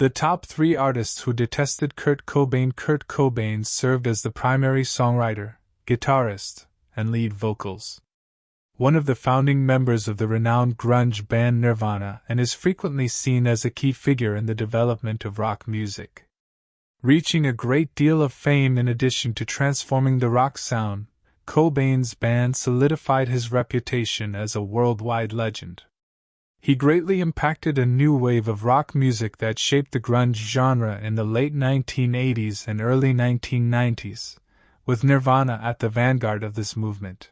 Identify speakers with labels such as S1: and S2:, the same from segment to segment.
S1: The top three artists who detested Kurt Cobain. Kurt Cobain served as the primary songwriter, guitarist, and lead vocals. One of the founding members of the renowned grunge band Nirvana, and is frequently seen as a key figure in the development of rock music. Reaching a great deal of fame in addition to transforming the rock sound, Cobain's band solidified his reputation as a worldwide legend. He greatly impacted a new wave of rock music that shaped the grunge genre in the late 1980s and early 1990s, with Nirvana at the vanguard of this movement.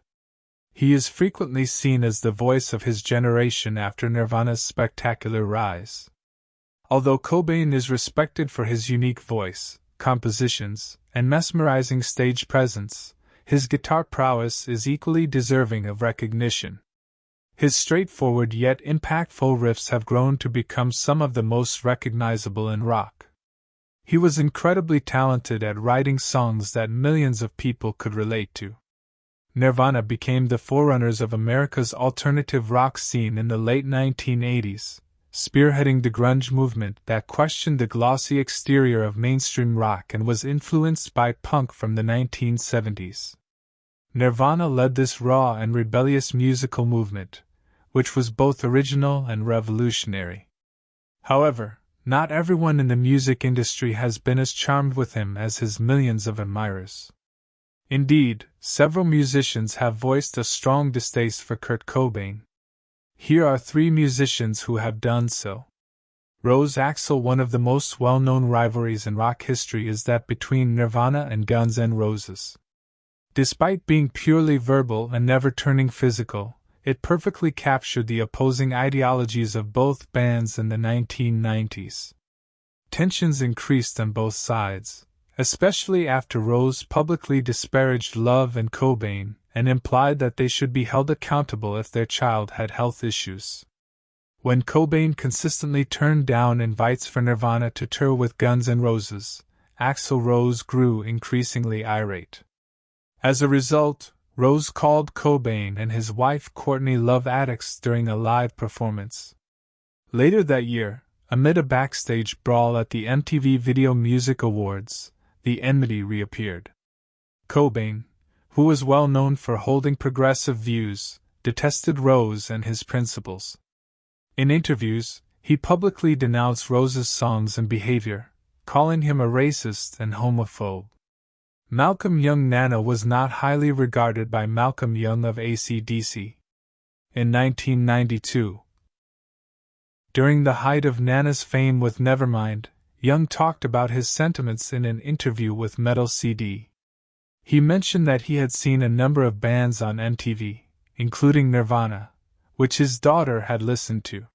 S1: He is frequently seen as the voice of his generation after Nirvana's spectacular rise. Although Cobain is respected for his unique voice, compositions, and mesmerizing stage presence, his guitar prowess is equally deserving of recognition. His straightforward yet impactful riffs have grown to become some of the most recognizable in rock. He was incredibly talented at writing songs that millions of people could relate to. Nirvana became the forerunners of America's alternative rock scene in the late 1980s, spearheading the grunge movement that questioned the glossy exterior of mainstream rock and was influenced by punk from the 1970s. Nirvana led this raw and rebellious musical movement, which was both original and revolutionary. However, not everyone in the music industry has been as charmed with him as his millions of admirers. Indeed, several musicians have voiced a strong distaste for Kurt Cobain. Here are three musicians who have done so. Rose. Axl. One of the most well-known rivalries in rock history is that between Nirvana and Guns N' Roses. Despite being purely verbal and never turning physical, it perfectly captured the opposing ideologies of both bands in the 1990s. Tensions increased on both sides, especially after Rose publicly disparaged Love and Cobain and implied that they should be held accountable if their child had health issues. When Cobain consistently turned down invites for Nirvana to tour with Guns N' Roses, Axl Rose grew increasingly irate. As a result, Rose called Cobain and his wife Courtney Love addicts during a live performance. Later that year, amid a backstage brawl at the MTV Video Music Awards, the enmity reappeared. Cobain, who was well known for holding progressive views, detested Rose and his principles. In interviews, he publicly denounced Rose's songs and behavior, calling him a racist and homophobe. Malcolm Young. Nana was not highly regarded by Malcolm Young of AC/DC. In 1992, during the height of Nana's fame with Nevermind, Young talked about his sentiments in an interview with Metal CD. He mentioned that he had seen a number of bands on MTV, including Nirvana, which his daughter had listened to.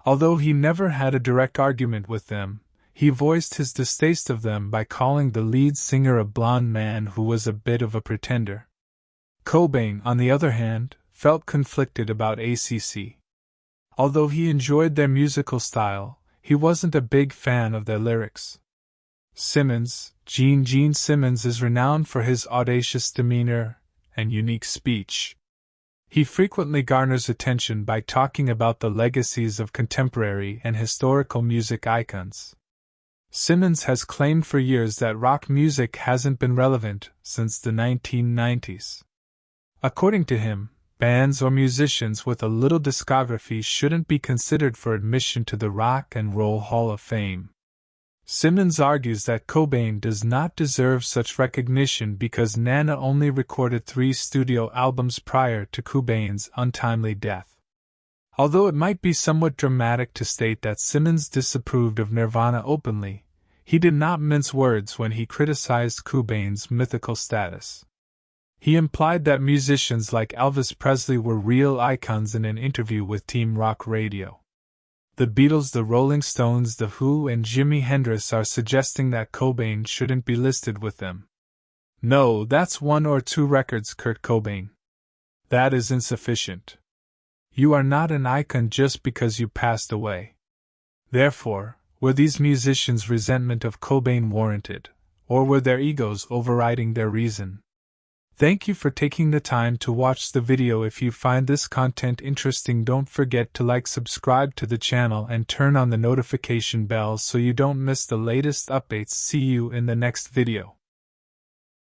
S1: Although he never had a direct argument with them, he voiced his distaste of them by calling the lead singer a blonde man who was a bit of a pretender. Cobain, on the other hand, felt conflicted about ACC. Although he enjoyed their musical style, he wasn't a big fan of their lyrics. Simmons. Gene Simmons is renowned for his audacious demeanor and unique speech. He frequently garners attention by talking about the legacies of contemporary and historical music icons. Simmons has claimed for years that rock music hasn't been relevant since the 1990s. According to him, bands or musicians with a little discography shouldn't be considered for admission to the Rock and Roll Hall of Fame. Simmons argues that Cobain does not deserve such recognition because Nana only recorded 3 studio albums prior to Cobain's untimely death. Although it might be somewhat dramatic to state that Simmons disapproved of Nirvana openly, he did not mince words when he criticized Cobain's mythical status. He implied that musicians like Elvis Presley were real icons in an interview with Team Rock Radio. The Beatles, the Rolling Stones, The Who, and Jimi Hendrix are suggesting that Cobain shouldn't be listed with them. No, that's 1 or 2 records, Kurt Cobain. That is insufficient. You are not an icon just because you passed away. Therefore, were these musicians' resentment of Cobain warranted, or were their egos overriding their reason? Thank you for taking the time to watch the video. If you find this content interesting, don't forget to like, subscribe to the channel and turn on the notification bell so you don't miss the latest updates. See you in the next video.